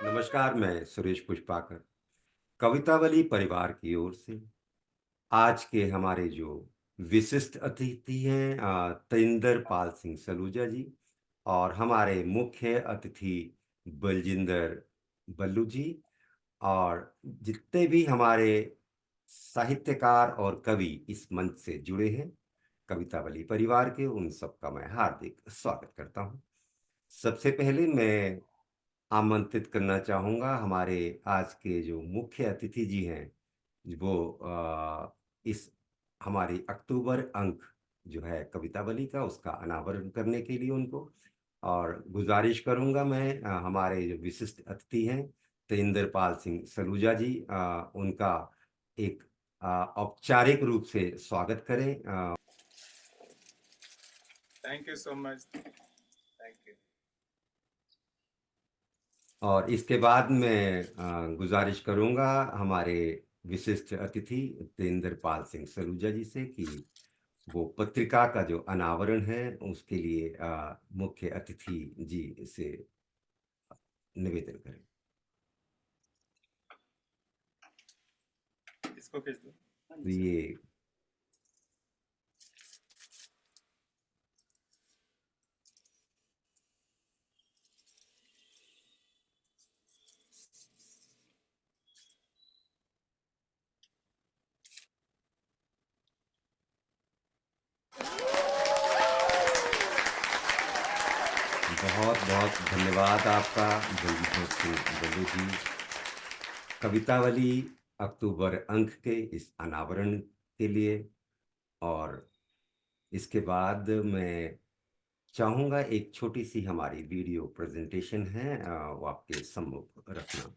नमस्कार, मैं सुरेश पुष्पाकर, कवितावली परिवार की ओर से आज के हमारे जो विशिष्ट अतिथि हैं तजिंदर पाल सिंह सलूजा जी और हमारे मुख्य अतिथि बलजिंदर बल्लू जी और जितने भी हमारे साहित्यकार और कवि इस मंच से जुड़े हैं कवितावली परिवार के उन सबका मैं हार्दिक स्वागत करता हूं। सबसे पहले मैं आमंत्रित करना चाहूँगा हमारे आज के जो मुख्य अतिथि जी हैं, वो इस हमारी अक्टूबर अंक जो है कवितावली का उसका अनावरण करने के लिए उनको और गुजारिश करूँगा मैं हमारे जो विशिष्ट अतिथि हैं तेंद्र पाल सिंह सलूजा जी उनका एक औपचारिक रूप से स्वागत करें। Thank you so much. Thank you. और इसके बाद मैं गुजारिश करूंगा हमारे विशिष्ट अतिथि तेंद्र पाल सिंह सलूजा जी से कि वो पत्रिका का जो अनावरण है उसके लिए मुख्य अतिथि जी से निवेदन करें। इसको खींच दो। तो ये बहुत बहुत धन्यवाद आपका बलजीत सिंह बल्लू जी कवितावली अक्टूबर अंक के इस अनावरण के लिए। और इसके बाद मैं चाहूंगा एक छोटी सी हमारी वीडियो प्रेजेंटेशन है वो आपके सम्मुख रखना।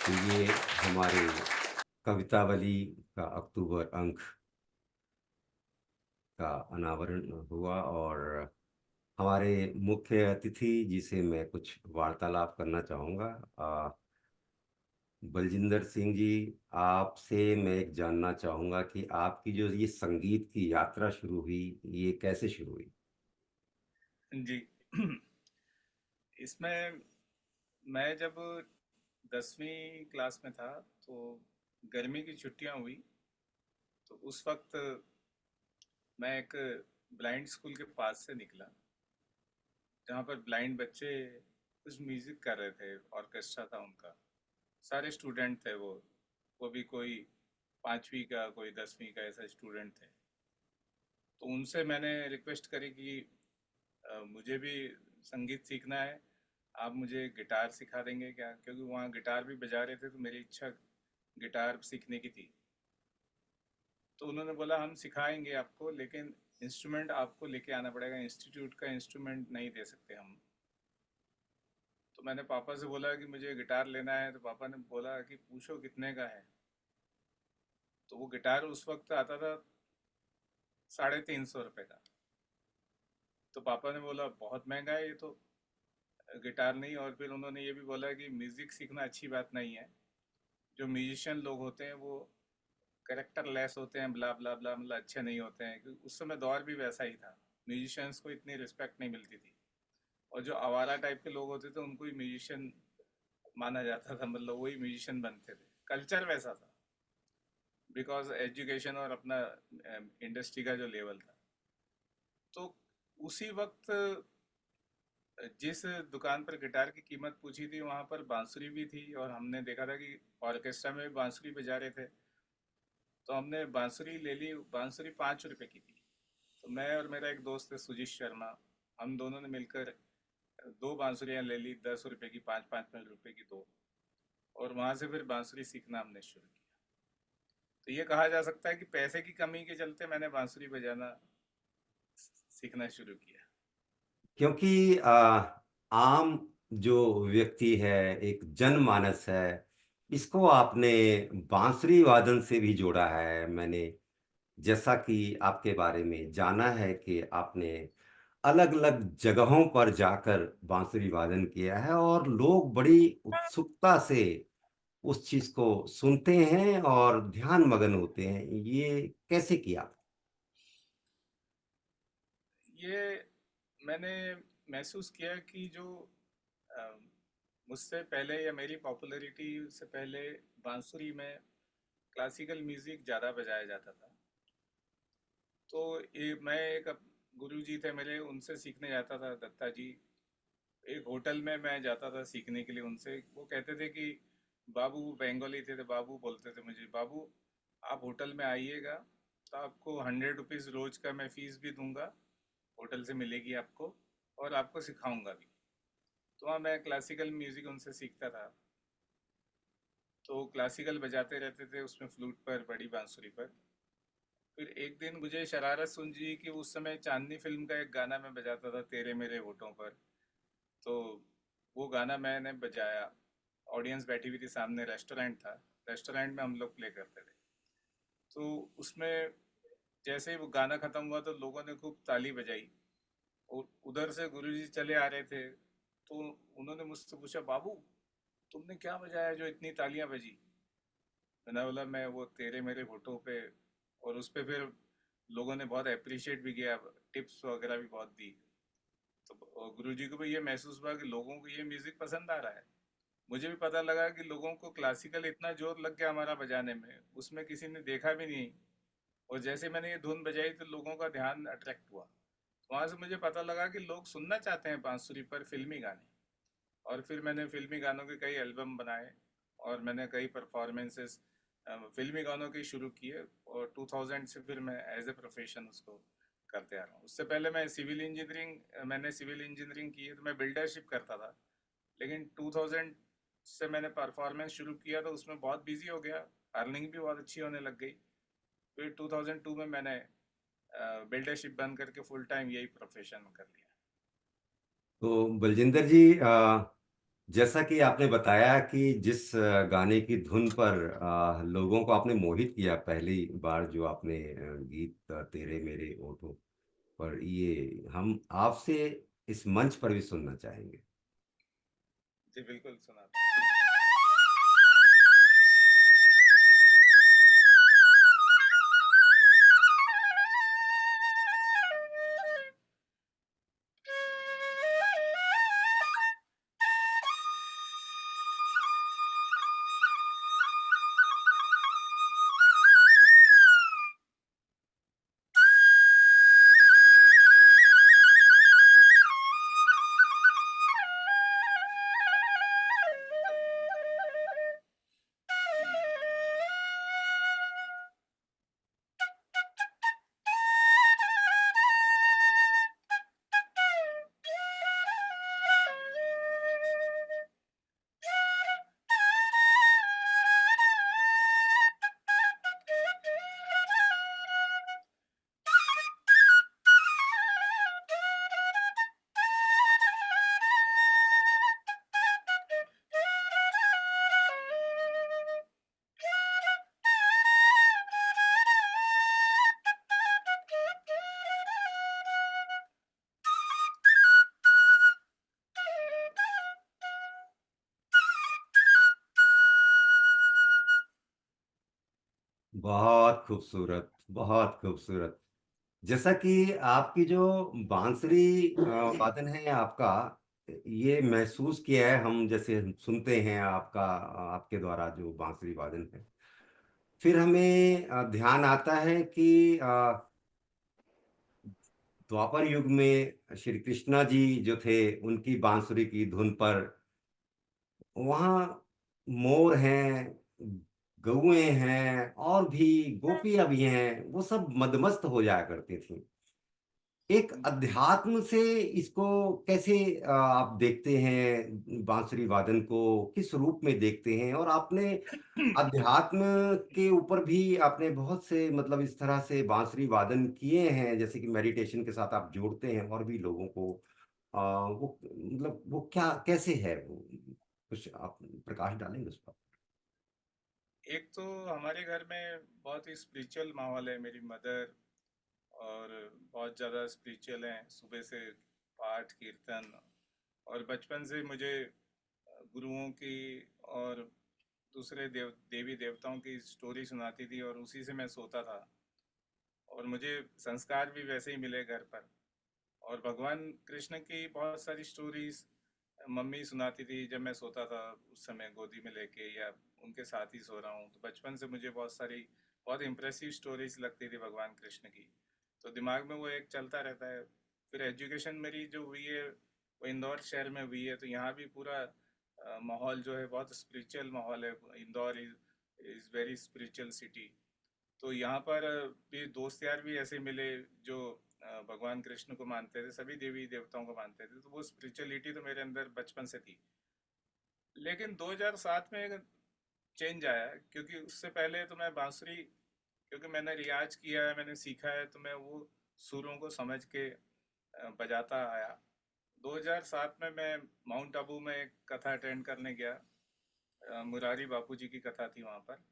तो ये हमारे कवितावली का अक्टूबर अंक का अनावरण हुआ और हमारे मुख्य अतिथि जिसे मैं कुछ वार्तालाप करना चाहूँगा बलजिंदर सिंह जी, आपसे मैं एक जानना चाहूँगा कि आपकी जो ये संगीत की यात्रा शुरू हुई, ये कैसे शुरू हुई? जी। इसमें मैं जब 10वीं क्लास में था तो गर्मी की छुट्टियां हुई। तो उस वक्त मैं एक ब्लाइंड स्कूल के पास से निकला, जहाँ पर ब्लाइंड बच्चे कुछ म्यूजिक कर रहे थे, ऑर्केस्ट्रा था उनका। सारे स्टूडेंट थे वो भी कोई 5वीं का, कोई 10वीं का, ऐसा स्टूडेंट थे। तो उनसे मैंने रिक्वेस्ट करी कि मुझे भी संगीत सीखना है, आप मुझे गिटार सिखा देंगे क्या? क्योंकि वहाँ गिटार भी बजा रहे थे, तो मेरी इच्छा गिटार सीखने की थी। तो उन्होंने बोला हम सिखाएंगे आपको, लेकिन इंस्ट्रूमेंट आपको लेके आना पड़ेगा, इंस्टीट्यूट का इंस्ट्रूमेंट नहीं दे सकते हम। तो मैंने पापा से बोला कि मुझे गिटार लेना है, तो पापा ने बोला कि पूछो कितने का है। तो वो गिटार उस वक्त आता था 350 रुपये का। तो पापा ने बोला बहुत महंगा है ये तो, गिटार नहीं। और फिर उन्होंने ये भी बोला कि म्यूज़िक सीखना अच्छी बात नहीं है, जो म्यूजिशियन लोग होते हैं वो करेक्टर लेस होते हैं, ब्ला ब्ला ब्ला, मतलब अच्छे नहीं होते हैं, क्योंकि उस समय दौर भी वैसा ही था, म्यूजिशियंस को इतनी रिस्पेक्ट नहीं मिलती थी। और जो आवारा टाइप के लोग होते थे उनको ही म्यूजिशियन माना जाता था, मतलब वही म्यूजिशियन बनते थे, कल्चर वैसा था, बिकॉज एजुकेशन और अपना इंडस्ट्री का जो लेवल था। तो उसी वक्त जिस दुकान पर गिटार की कीमत पूछी थी वहाँ पर बांसुरी भी थी, और हमने देखा था कि ऑर्केस्ट्रा में भी बांसुरी बजा रहे थे। तो हमने बांसुरी ले ली, बांसुरी 5 रुपए की थी। तो मैं और मेरा एक दोस्त है सुजीत शर्मा, हम दोनों ने मिलकर दो बांसुरियाँ ले ली, 10 रुपए की, 5-5 रुपए की दो। और वहाँ से फिर बांसुरी सीखना हमने शुरू किया। तो ये कहा जा सकता है कि पैसे की कमी के चलते मैंने बांसुरी बजाना सीखना शुरू किया। क्योंकि आम जो व्यक्ति है, एक जनमानस है, इसको आपने बांसुरी वादन से भी जोड़ा है। मैंने जैसा कि आपके बारे में जाना है कि आपने अलग अलग जगहों पर जाकर बांसुरी वादन किया है, और लोग बड़ी उत्सुकता से उस चीज को सुनते हैं और ध्यान मग्न होते हैं। ये कैसे किया? ये मैंने महसूस किया कि जो अ, मुझसे पहले या मेरी पॉपुलैरिटी से पहले बांसुरी में क्लासिकल म्यूजिक ज़्यादा बजाया जाता था। तो ये मैं एक गुरु जी थे मेरे, उनसे सीखने जाता था, दत्ता जी। एक होटल में मैं जाता था सीखने के लिए उनसे। वो कहते थे कि बाबू, वो बंगाली थे, तो बाबू बोलते थे मुझे, बाबू आप होटल में आइएगा, तो आपको 100 रुपीज़ रोज का मैं फीस भी दूंगा, होटल से मिलेगी आपको, और आपको सिखाऊंगा भी। तो वहाँ मैं क्लासिकल म्यूज़िक उनसे सीखता था। तो क्लासिकल बजाते रहते थे उसमें, फ्लूट पर, बड़ी बांसुरी पर। फिर एक दिन मुझे शरारत सूझी कि उस समय चांदनी फिल्म का एक गाना मैं बजाता था, तेरे मेरे होठों पर। तो वो गाना मैंने बजाया, ऑडियंस बैठी हुई थी सामने, रेस्टोरेंट था, रेस्टोरेंट में हम लोग प्ले करते थे। तो उसमें जैसे ही वो गाना ख़त्म हुआ तो लोगों ने खूब ताली बजाई, और उधर से गुरुजी चले आ रहे थे। तो उन्होंने मुझसे पूछा, बाबू तुमने क्या बजाया जो इतनी तालियां बजी? मैंने बोला मैं वो तेरे मेरे होठों पे। और उस पे फिर लोगों ने बहुत अप्रिशिएट भी किया, टिप्स वगैरह भी बहुत दी। तो गुरुजी को भी ये महसूस हुआ कि लोगों को ये म्यूज़िक पसंद आ रहा है। मुझे भी पता लगा कि लोगों को क्लासिकल इतना जोर लग गया हमारा बजाने में, उसमें किसी ने देखा भी नहीं। और जैसे मैंने ये धुन बजाई तो लोगों का ध्यान अट्रैक्ट हुआ। वहाँ से मुझे पता लगा कि लोग सुनना चाहते हैं बांसुरी पर फिल्मी गाने। और फिर मैंने फिल्मी गानों के कई एल्बम बनाए, और मैंने कई परफॉर्मेंसेस फिल्मी गानों के शुरू किए। और 2000 से फिर मैं एज ए प्रोफेशन उसको करते आ रहा हूँ। उससे पहले मैं सिविल इंजीनियरिंग, मैंने सिविल इंजीनियरिंग की है, तो मैं बिल्डरशिप करता था। लेकिन 2000 से मैंने परफॉर्मेंस शुरू किया तो उसमें बहुत बिजी हो गया, अर्निंग भी बहुत अच्छी होने लग गई। फिर 2002 में मैंने बिल्डरशिप बंद करके फुल टाइम यही प्रोफेशन कर लिया। तो बलजिंदर जी, जैसा कि आपने बताया कि जिस गाने की धुन पर लोगों को आपने मोहित किया पहली बार, जो आपने गीत तेरे मेरे ओठों पर, ये हम आपसे इस मंच पर भी सुनना चाहेंगे। जी बिल्कुल सुना। बहुत खूबसूरत, बहुत खूबसूरत। जैसा कि आपकी जो बांसुरी वादन है आपका, ये महसूस किया है हम, जैसे हम सुनते हैं आपका, आपके द्वारा जो बांसुरी वादन है, फिर हमें ध्यान आता है कि द्वापर युग में श्री कृष्णा जी जो थे, उनकी बांसुरी की धुन पर वहाँ मोर हैं, गौएं हैं, और भी गोपियां भी हैं, वो सब मदमस्त हो जाया करती थी। एक अध्यात्म से इसको कैसे आप देखते हैं, बांसुरी वादन को किस रूप में देखते हैं? और आपने अध्यात्म के ऊपर भी आपने बहुत से, मतलब इस तरह से बांसुरी वादन किए हैं, जैसे कि मेडिटेशन के साथ आप जोड़ते हैं और भी लोगों को, वो मतलब वो क्या कैसे है वो, कुछ आप प्रकाश डालेंगे उस पर? एक तो हमारे घर में बहुत ही स्पिरिचुअल माहौल है। मेरी मदर और बहुत ज़्यादा स्पिरिचुअल हैं, सुबह से पाठ कीर्तन। और बचपन से मुझे गुरुओं की और दूसरे देवी देवताओं की स्टोरी सुनाती थी और उसी से मैं सोता था। और मुझे संस्कार भी वैसे ही मिले घर पर। और भगवान कृष्ण की बहुत सारी स्टोरीज मम्मी सुनाती थी जब मैं सोता था, उस समय गोदी में लेके या उनके साथ ही सो रहा हूँ। तो बचपन से मुझे बहुत सारी बहुत इम्प्रेसिव स्टोरीज लगती थी भगवान कृष्ण की। तो दिमाग में वो एक चलता रहता है। फिर एजुकेशन मेरी जो हुई है वो इंदौर शहर में हुई है, तो यहाँ भी पूरा माहौल जो है बहुत स्पिरिचुअल माहौल है। Indore is very spiritual city. तो यहाँ पर भी दोस्त यार भी ऐसे मिले जो भगवान कृष्ण को मानते थे, सभी देवी देवताओं को मानते थे। तो वो स्पिरिचुअलिटी तो मेरे अंदर बचपन से थी। लेकिन 2007 में एक चेंज आया, क्योंकि उससे पहले तो मैं बांसुरी, क्योंकि मैंने रियाज किया है, मैंने सीखा है, तो मैं वो सुरों को समझ के बजाता आया। 2007 में मैं माउंट आबू में एक कथा अटेंड करने गया। मुरारी बापू जी की कथा थी वहाँ पर।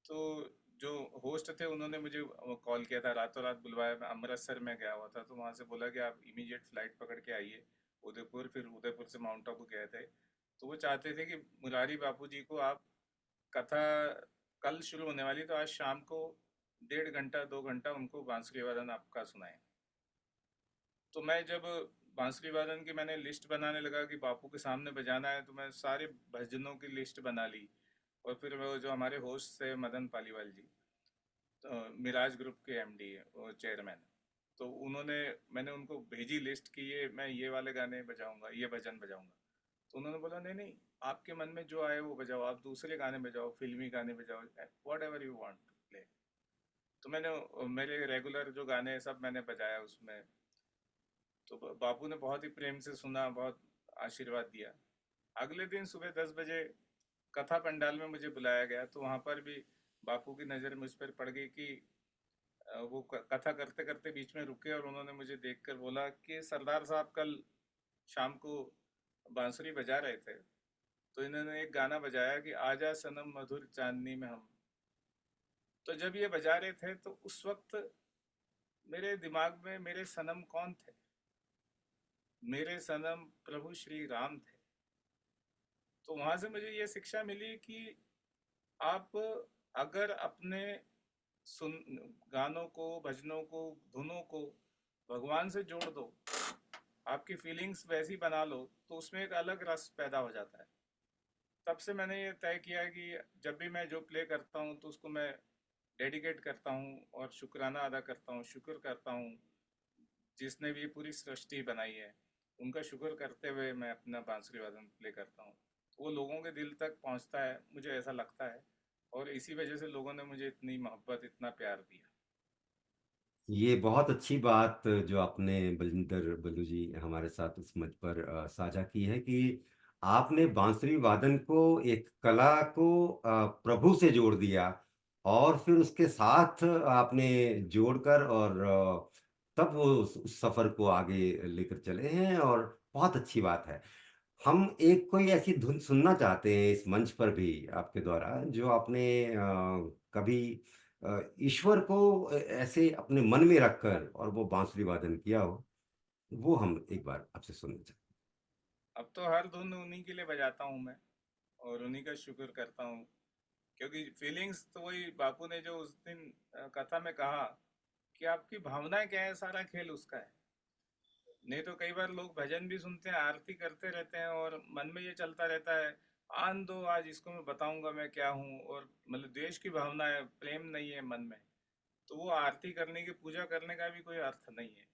तो जो होस्ट थे उन्होंने मुझे कॉल किया था, रातों रात बुलवाया। मैं अमृतसर में गया हुआ था, तो वहाँ से बोला कि आप इमीडिएट फ्लाइट पकड़ के आइए उदयपुर। फिर उदयपुर से माउंट आबू गए थे। तो वो चाहते थे कि मुरारी बापू जी को आप कथा कल शुरू होने वाली, तो आज शाम को 1.5 घंटा 2 घंटा उनको बांसुरी वादन आपका सुनाएं। तो मैं जब बांसुरी वादन की मैंने लिस्ट बनाने लगा कि बापू के सामने बजाना है, तो मैं सारे भजनों की लिस्ट बना ली। और फिर वो जो हमारे होस्ट थे मदन पालीवाल जी, तो मिराज ग्रुप के एमडी है वो, चेयरमैन। तो उन्होंने, मैंने उनको भेजी लिस्ट कि ये मैं ये वाले गाने बजाऊंगा, ये भजन बजाऊंगा। तो उन्होंने बोला नहीं नहीं, आपके मन में जो आए वो बजाओ, आप दूसरे गाने बजाओ, फिल्मी गाने बजाओ, whatever you want to play. तो मैंने मेरे रेगुलर जो गाने हैं सब मैंने बजाया उसमें। तो बापू ने बहुत ही प्रेम से सुना, बहुत आशीर्वाद दिया। अगले दिन सुबह 10 बजे कथा पंडाल में मुझे बुलाया गया, तो वहाँ पर भी बापू की नज़र मुझ पर पड़ गई कि वो कथा करते करते बीच में रुके और उन्होंने मुझे देखकर बोला कि सरदार साहब कल शाम को बांसुरी बजा रहे थे, तो इन्होंने एक गाना बजाया कि आजा सनम मधुर चांदनी में हम। तो जब ये बजा रहे थे तो उस वक्त मेरे दिमाग में मेरे सनम कौन थे? मेरे सनम प्रभु श्री राम थे। तो वहां से मुझे ये शिक्षा मिली कि आप अगर अपने सुन गानों को, भजनों को, धुनों को भगवान से जोड़ दो, आपकी फीलिंग्स वैसी बना लो, तो उसमें एक अलग रस पैदा हो जाता है। तब से मैंने ये तय किया कि जब भी मैं जो प्ले करता हूँ तो उसको मैं डेडिकेट करता हूँ और शुक्राना अदा करता हूँ, शुक्र करता हूँ जिसने भी पूरी सृष्टि बनाई है, उनका शुक्र करते हुए मैं अपना बांसुरी वादन प्ले करता हूँ। वो लोगों के दिल तक पहुँचता है, मुझे ऐसा लगता है। और इसी वजह से लोगों ने मुझे इतनी मोहब्बत, इतना प्यार दिया। ये बहुत अच्छी बात जो आपने बलजिंदर बल्लू जी हमारे साथ इस मंच पर साझा की है कि आपने बांसुरी वादन को, एक कला को प्रभु से जोड़ दिया, और फिर उसके साथ आपने जोड़कर, और तब वो उस सफर को आगे लेकर चले हैं, और बहुत अच्छी बात है। हम एक कोई ऐसी धुन सुनना चाहते हैं इस मंच पर भी आपके द्वारा, जो आपने कभी ईश्वर को ऐसे अपने मन में रखकर और वो बांसुरी वादन किया हो, वो हम एक बार आपसे सुनना चाहते अब तो हर धुन उन्हीं के लिए बजाता हूँ मैं, और उन्हीं का शुक्र करता हूँ। क्योंकि फीलिंग्स तो वही बापू ने जो उस दिन कथा में कहा कि आपकी भावनाएं क्या है, सारा खेल उसका है। नहीं तो कई बार लोग भजन भी सुनते हैं, आरती करते रहते हैं और मन में ये चलता रहता है, आन दो आज इसको मैं बताऊंगा मैं क्या हूँ, और मतलब द्वेष की भावना है, प्रेम नहीं है मन में, तो वो आरती करने की, पूजा करने का भी कोई अर्थ नहीं है।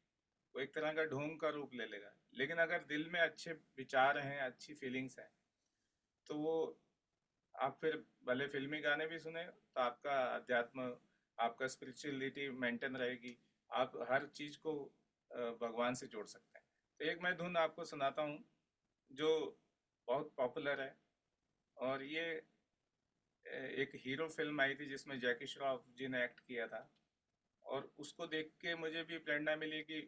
वो एक तरह का ढोंग का रूप ले लेगा। लेकिन अगर दिल में अच्छे विचार हैं, अच्छी फीलिंग्स हैं, तो वो आप फिर भले फिल्मी गाने भी सुने तो आपका अध्यात्म, आपका स्पिरिचुअलिटी मेंटेन रहेगी। आप हर चीज को भगवान से जोड़ सकते हैं। तो एक मैं धुन आपको सुनाता हूँ जो बहुत पॉपुलर है, और ये एक हीरो फिल्म आई थी जिसमें जैकी श्रॉफ जी ने एक्ट किया था, और उसको देख के मुझे भी प्रेरणा मिली कि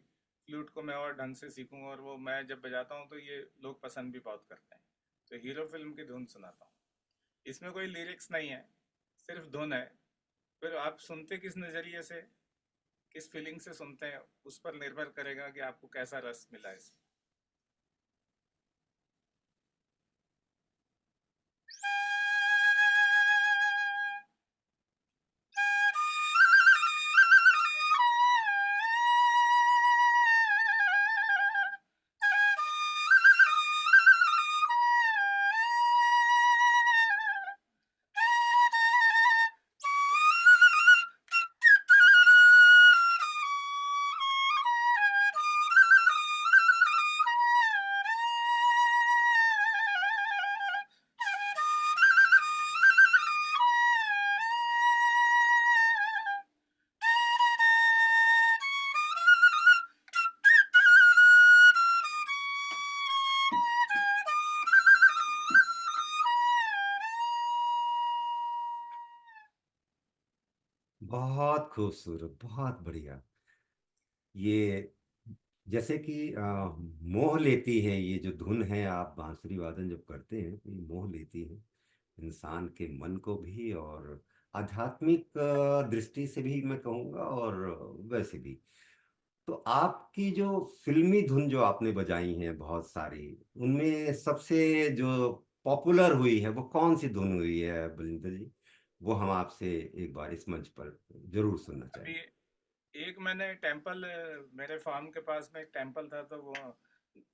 फ्लूट को मैं और ढंग से सीखूं, और वो मैं जब बजाता हूँ तो ये लोग पसंद भी बहुत करते हैं। तो हीरो फिल्म की धुन सुनाता हूँ। इसमें कोई लिरिक्स नहीं है, सिर्फ धुन है। फिर आप सुनते किस नज़रिए से, किस फीलिंग से सुनते हैं, उस पर निर्भर करेगा कि आपको कैसा रस मिला इसमें। बहुत खूबसूरत, बहुत बढ़िया। ये जैसे कि मोह लेती है, ये जो धुन है, आप बांसुरी वादन जब करते हैं तो ये मोह लेती है इंसान के मन को भी, और आध्यात्मिक दृष्टि से भी मैं कहूँगा, और वैसे भी। तो आपकी जो फिल्मी धुन जो आपने बजाई हैं बहुत सारी, उनमें सबसे जो पॉपुलर हुई है वो कौन सी धुन हुई है बलिंदर जी? वो हम आपसे एक बार इस मंच पर जरूर सुनना अभी चाहेंगे। एक मैंने टेम्पल, मेरे फार्म के पास में एक टेम्पल था, तो वो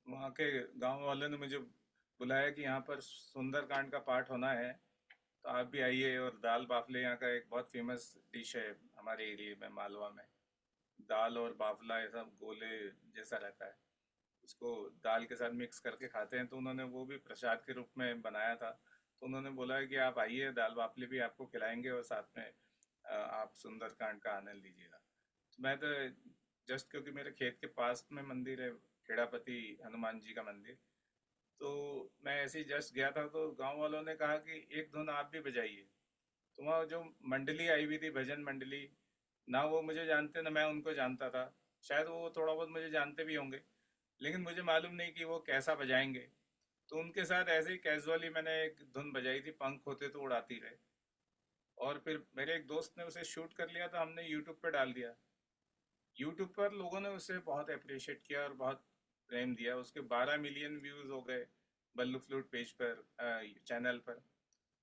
वहाँ के गांव वालों ने मुझे बुलाया कि यहाँ पर सुंदरकांड का पाठ होना है, तो आप भी आइए। और दाल बाफले यहाँ का एक बहुत फेमस डिश है हमारे एरिया में, मालवा में। दाल और बाफला ऐसा गोले जैसा रहता है, उसको दाल के साथ मिक्स करके खाते हैं। तो उन्होंने वो भी प्रसाद के रूप में बनाया था। तो उन्होंने बोला है कि आप आइए, दाल बाफले भी आपको खिलाएंगे और साथ में आप सुंदरकांड का आनंद लीजिएगा। तो मैं तो जस्ट, क्योंकि मेरे खेत के पास में मंदिर है, खेड़ापति हनुमान जी का मंदिर, तो मैं ऐसे ही जस्ट गया था, तो गांव वालों ने कहा कि एक धुन आप भी बजाइए। तो वहाँ जो मंडली आई हुई थी, भजन मंडली, ना वो मुझे जानते ना मैं उनको जानता था। शायद वो थोड़ा बहुत मुझे जानते भी होंगे, लेकिन मुझे मालूम नहीं कि वो कैसा बजाएंगे। तो उनके साथ ऐसे ही कैजुअली मैंने एक धुन बजाई थी, पंख होते तो उड़ाती रहे। और फिर मेरे एक दोस्त ने उसे शूट कर लिया, तो हमने यूट्यूब पे डाल दिया। यूट्यूब पर लोगों ने उसे बहुत अप्रिशिएट किया और बहुत प्रेम दिया। उसके 12 मिलियन व्यूज हो गए बल्लू फ्लूट पेज पर, चैनल पर।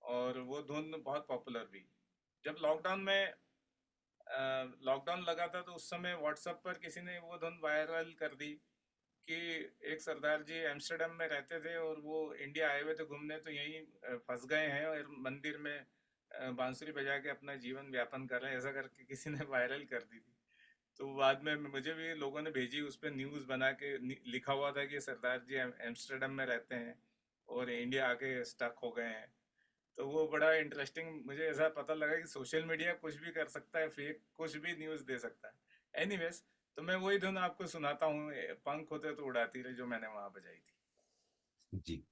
और वो धुन बहुत पॉपुलर हुई। जब लॉकडाउन लगा था, तो उस समय व्हाट्सएप पर किसी ने वो धुन वायरल कर दी कि एक सरदार जी एम्स्टर्डम में रहते थे और वो इंडिया आए हुए थे घूमने, तो यहीं फंस गए हैं और मंदिर में बांसुरी बजा के अपना जीवन व्यापन कर रहे हैं, ऐसा करके किसी ने वायरल कर दी थी। तो बाद में मुझे भी लोगों ने भेजी, उस पर न्यूज़ बना के लिखा हुआ था कि सरदार जी एम्स्टर्डम में रहते हैं और इंडिया आके स्टक हो गए हैं। तो वो बड़ा इंटरेस्टिंग, मुझे ऐसा पता लगा कि सोशल मीडिया कुछ भी कर सकता है, फेक कुछ भी न्यूज़ दे सकता है। एनीवेज, तो मैं वही धुन आपको सुनाता हूँ, पंख होते तो उड़ाती रहे, जो मैंने वहां बजाई थी। जी।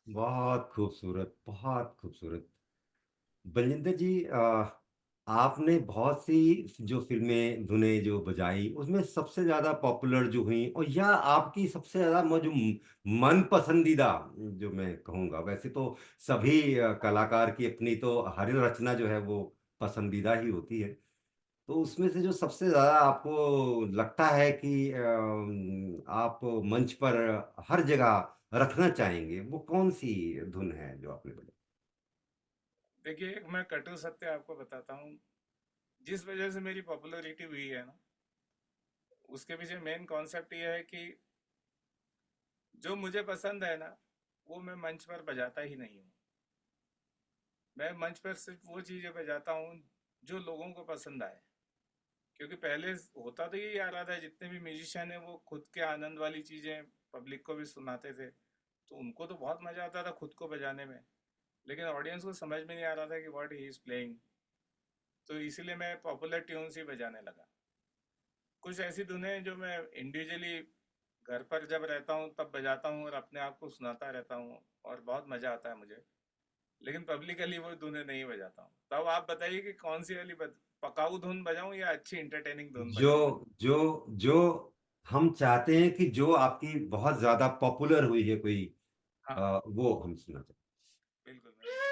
बहुत खूबसूरत, बहुत खूबसूरत। बलजिंदर जी, आपने बहुत सी जो फिल्में धुनें जो बजाई, उसमें सबसे ज्यादा पॉपुलर जो हुई, और या आपकी सबसे ज्यादा जो मन पसंदीदा, जो मैं कहूँगा, वैसे तो सभी कलाकार की अपनी तो हर रचना जो है वो पसंदीदा ही होती है, तो उसमें से जो सबसे ज्यादा आपको लगता है कि आप मंच पर हर जगह रखना चाहेंगे, वो कौन सी धुन है जो आपने बजाई? देखिए, एक मैं कटु सत्य आपको बताता हूँ। जिस वजह से मेरी पॉपुलैरिटी हुई है ना, उसके पीछे मेन कॉन्सेप्ट ये है कि जो मुझे पसंद है ना, वो मैं मंच पर बजाता ही नहीं हूँ। मैं मंच पर सिर्फ वो चीज़ें बजाता हूँ जो लोगों को पसंद आए। क्योंकि पहले होता तो यही आ रहा था, जितने भी म्यूजिशियन हैं वो खुद के आनंद वाली चीज़ें पब्लिक को भी सुनाते थे, तो उनको तो बहुत मज़ा आता था खुद को बजाने में, लेकिन ऑडियंस को समझ में नहीं आ रहा था कि व्हाट ही इज़ प्लेइंग। तो इसीलिए मैं पॉपुलर ट्यून्स ही बजाने लगा। कुछ ऐसी धुनें जो मैं इंडिविजुअली घर पर जब रहता हूँ तब बजाता हूँ और अपने आप को सुनाता रहता हूँ, और बहुत मज़ा आता है मुझे। लेकिन पब्लिकली वो धुनें नहीं बजाता हूँ। तब आप बताइए कि कौन सी वाली पकाऊ धुन बजाऊं या अच्छी इंटरटेनिंग धुन जो बजाऊं? जो जो हम चाहते हैं कि जो आपकी बहुत ज्यादा पॉपुलर हुई है कोई, हाँ हाँ, वो हम सुनना चाहते बिल्कुल बिल्कुल। हैं।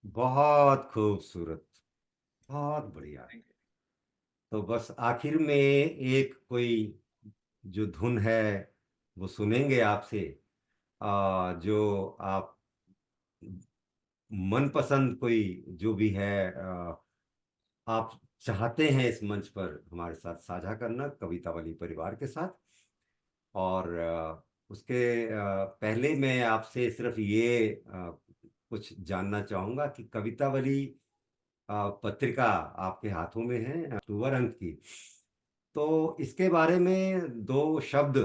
बहुत खूबसूरत, बहुत बढ़िया। Thank you. तो बस आखिर में एक कोई जो धुन है वो सुनेंगे आपसे, जो आप मनपसंद कोई जो भी है, आप चाहते हैं इस मंच पर हमारे साथ साझा करना, कविता वाली परिवार के साथ। और उसके पहले मैं आपसे सिर्फ ये कुछ जानना चाहूंगा कि कवितावली पत्रिका आपके हाथों में है अक्टूबर अंक की, तो इसके बारे में दो शब्द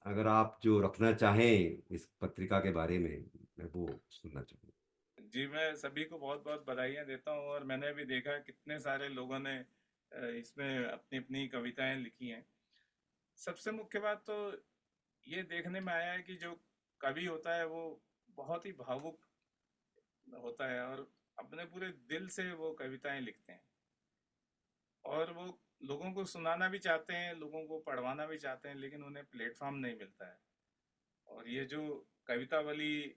अगर आप जो रखना चाहें इस पत्रिका के बारे में, मैं वो सुनना चाहूंगा। जी, मैं सभी को बहुत बहुत बधाइयाँ देता हूँ, और मैंने भी देखा कितने सारे लोगों ने इसमें अपनी अपनी कविताएं लिखी हैं। सबसे मुख्य बात तो ये देखने में आया है कि जो कवि होता है वो बहुत ही भावुक होता है, और अपने पूरे दिल से वो कविताएं लिखते हैं, और वो लोगों को सुनाना भी चाहते हैं, लोगों को पढ़वाना भी चाहते हैं, लेकिन उन्हें प्लेटफॉर्म नहीं मिलता है। और ये जो कवितावली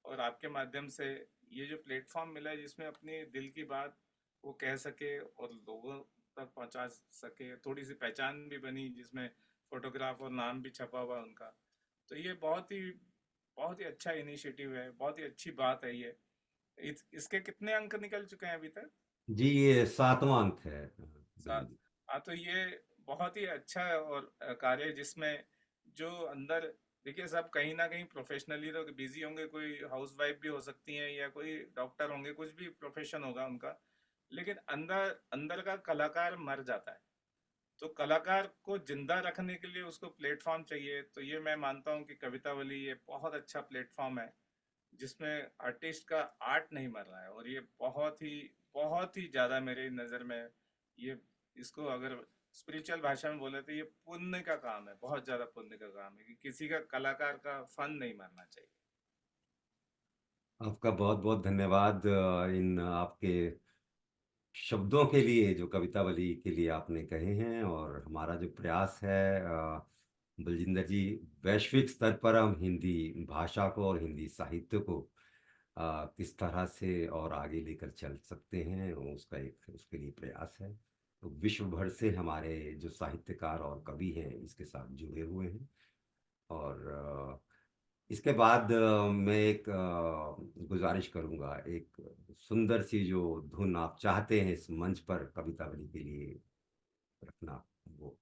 और आपके माध्यम से ये जो प्लेटफॉर्म मिला है जिसमें अपने दिल की बात वो कह सके और लोगों तक पहुंचा सके, थोड़ी सी पहचान भी बनी जिसमें फोटोग्राफ और नाम भी छपा हुआ उनका। तो ये बहुत ही अच्छा इनिशिएटिव है, बहुत ही अच्छी बात है ये। इसके कितने अंक निकल चुके हैं अभी तक? जी ये 7वां अंक है साथ। बलजिंदर हाँ, तो ये बहुत ही अच्छा है और कार्य है जिसमें जो अंदर, देखिए सब कहीं ना कहीं प्रोफेशनली तो बिजी होंगे, कोई हाउसवाइफ भी हो सकती हैं या कोई डॉक्टर होंगे, कुछ भी प्रोफेशन होगा उनका, लेकिन अंदर अंदर का कलाकार मर जाता है। तो कलाकार को जिंदा रखने के लिए उसको प्लेटफॉर्म चाहिए। तो ये मैं मानता हूँ कि कवितावली ये बहुत अच्छा प्लेटफॉर्म है जिसमें आर्टिस्ट का आर्ट नहीं मर रहा है। और ये बहुत ही ज्यादा मेरी नज़र में ये, इसको अगर स्पिरिचुअल भाषा में बोले तो ये पुण्य का काम है, बहुत ज्यादा पुण्य का काम है कि किसी का, कलाकार का फन नहीं मरना चाहिए। आपका बहुत बहुत धन्यवाद इन आपके शब्दों के लिए जो कवितावली के लिए आपने कहे हैं। और हमारा जो प्रयास है बलजिंदर जी, वैश्विक स्तर पर हम हिंदी भाषा को और हिंदी साहित्य को किस तरह से और आगे लेकर चल सकते हैं, उसका एक उसके लिए प्रयास है। तो विश्व भर से हमारे जो साहित्यकार और कवि हैं इसके साथ जुड़े हुए हैं। और इसके बाद मैं एक गुजारिश करूंगा, एक सुंदर सी जो धुन आप चाहते हैं इस मंच पर कवितावली के लिए रखना, वो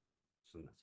सुनना चाहिए।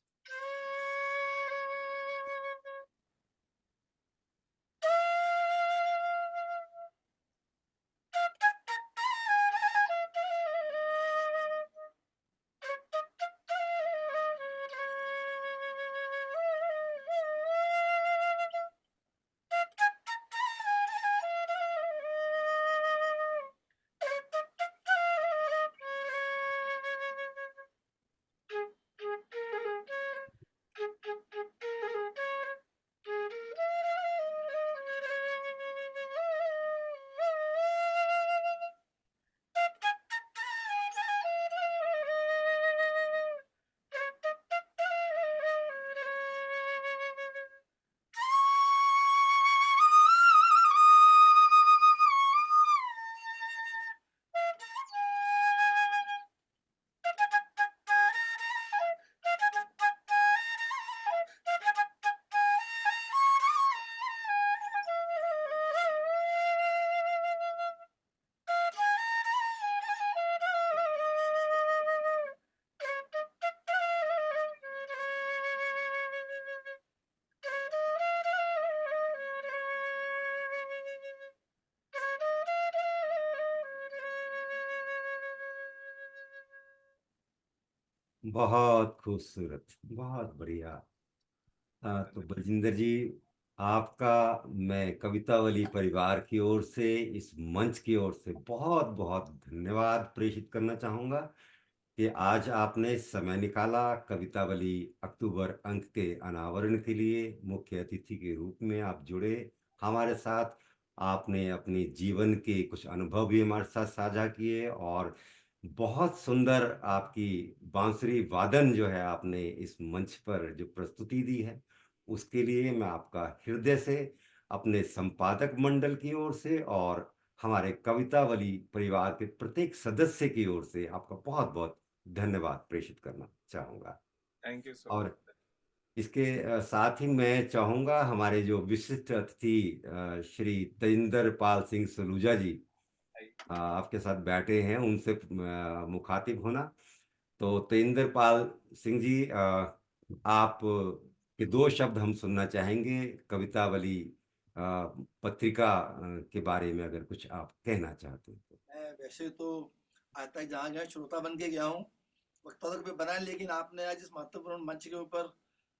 बहुत खूबसूरत, बहुत बढ़िया। तो धन्यवाद। बलजिंदर जी, आपका मैं कवितावली परिवार की ओर से, इस मंच की ओर से बहुत बहुत धन्यवाद प्रेषित करना चाहूँगा कि आज आपने समय निकाला। कवितावली अक्टूबर अंक के अनावरण के लिए मुख्य अतिथि के रूप में आप जुड़े हमारे साथ। आपने अपने जीवन के कुछ अनुभव भी हमारे साथ साझा किए, और बहुत सुंदर आपकी बांसुरी वादन जो है आपने इस मंच पर जो प्रस्तुति दी है, उसके लिए मैं आपका हृदय से, अपने संपादक मंडल की ओर से और हमारे कवितावली परिवार के प्रत्येक सदस्य की ओर से आपका बहुत बहुत धन्यवाद प्रेषित करना चाहूँगा। थैंक यू सो और मच। इसके साथ ही मैं चाहूँगा हमारे जो विशिष्ट अतिथि श्री तेजिंदर पाल सिंह सलूजा जी आपके साथ बैठे हैं, उनसे मुखातिब होना। तो तेजिंदर पाल सिंह जी, आप के दो शब्द हम सुनना चाहेंगे कवितावली पत्रिका के बारे में, अगर कुछ आप कहना चाहते हैं तो। मैं वैसे तो आज तक जहाँ गया श्रोता बन के गया हूँ, वक्ता तो कभी बना है, लेकिन आपने आज इस महत्वपूर्ण मंच के ऊपर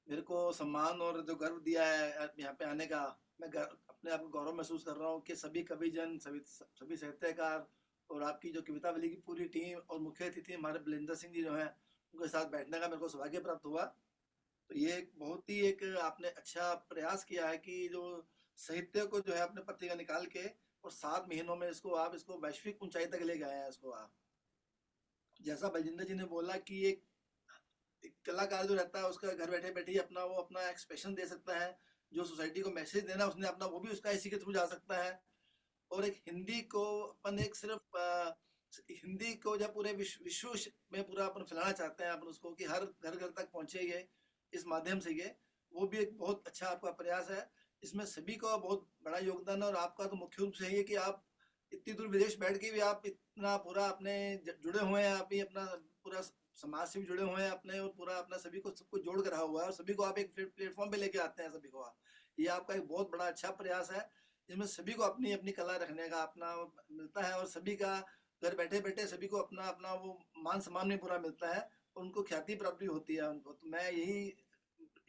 मेरे को सम्मान और जो गर्व दिया है यहाँ पे आने का, मैं अपने आप को गौरव महसूस कर रहा हूँ कि सभी कवि जन, सभी साहित्यकार और आपकी जो कवितावली की पूरी टीम और मुख्य अतिथि हमारे बलिंदर सिंह जी जो हैं, उनके साथ बैठने का मेरे को सौभाग्य प्राप्त हुआ। तो ये एक बहुत ही एक आपने अच्छा प्रयास किया है कि जो साहित्य को जो है अपने पत्रिका निकाल के और 7 महीनों में इसको वैश्विक ऊंचाई तक ले गए हैं इसको आप। जैसा बलजिंदर जी ने बोला कि एक कलाकार जो रहता है उसका घर बैठे बैठे ही वो अपना एक्सप्रेशन दे सकता है, जो सोसाइटी को मैसेज देना उसने अपना वो भी उसका इसी के थ्रू जा सकता है। और एक हिंदी को अपन एक सिर्फ हिंदी को जब पूरे विश्व में पूरा अपन फैलाना चाहते हैं, अपन उसको कि हर घर घर तक पहुंचे ये इस माध्यम से, ये वो भी एक बहुत अच्छा आपका प्रयास है। इसमें सभी का बहुत बड़ा योगदान है, और आपका तो मुख्य रूप से है कि आप इतनी दूर विदेश बैठ के भी आप इतना पूरा अपने जुड़े हुए हैं, आप ही अपना पूरा समाज से भी जुड़े हुए हैं अपने, और पूरा अपना सभी को सबको जोड़ कर रहा हुआ है, और सभी को आप एक प्लेटफॉर्म पे लेके आते हैं सभी को आप। ये आपका एक बहुत बड़ा अच्छा प्रयास है, जिसमें सभी को अपनी अपनी कला रखने का अपना मिलता है, और सभी का घर बैठे बैठे सभी को अपना अपना वो मान सम्मान भी पूरा मिलता है, और उनको ख्याति प्राप्त भी होती है उनको। तो मैं यही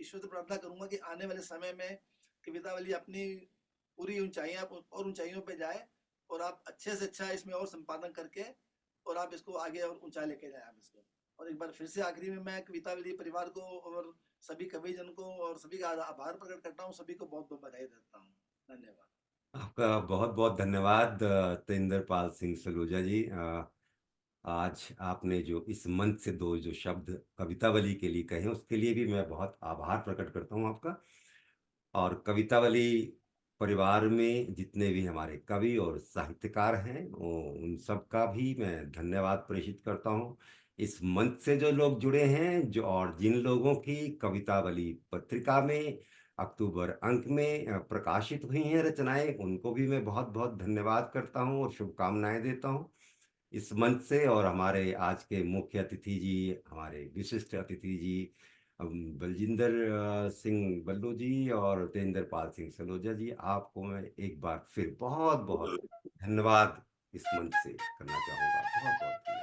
ईश्वर से प्रार्थना करूंगा कि आने वाले समय में कवितावली अपनी पूरी ऊंचाइयां और ऊंचाइयों पे जाए, और आप अच्छे से अच्छा इसमें और संपादन करके, और आप इसको आगे और ऊंचा लेके जाए आप इसको। और एक बार फिर से आखिरी में मैं कवितावली परिवार को और सभी कविजन को और सभी का आभार प्रकट करता हूँ, सभी को बहुत बहुत बधाई देता हूँ। धन्यवाद। आपका बहुत बहुत धन्यवाद तेंदुर पाल सिंह सलूजा जी। आज आपने जो इस मंच से दो जो शब्द कवितावली के लिए कहे, उसके लिए भी मैं बहुत आभार प्रकट करता हूं आपका। और कवितावली परिवार में जितने भी हमारे कवि और साहित्यकार हैं, उन सब का भी मैं धन्यवाद प्रेषित करता हूं। इस मंच से जो लोग जुड़े हैं, जो और जिन लोगों की कवितावली पत्रिका में अक्टूबर अंक में प्रकाशित हुई हैं रचनाएं, उनको भी मैं बहुत बहुत धन्यवाद करता हूं और शुभकामनाएं देता हूं इस मंच से। और हमारे आज के मुख्य अतिथि जी, हमारे विशिष्ट अतिथि जी, बलजिंदर सिंह बल्लू जी और तेंदुर पाल सिंह सलोजा जी, आपको मैं एक बार फिर बहुत बहुत धन्यवाद इस मंच से करना चाहूंगा। बहुत बहुत धन्यवाद।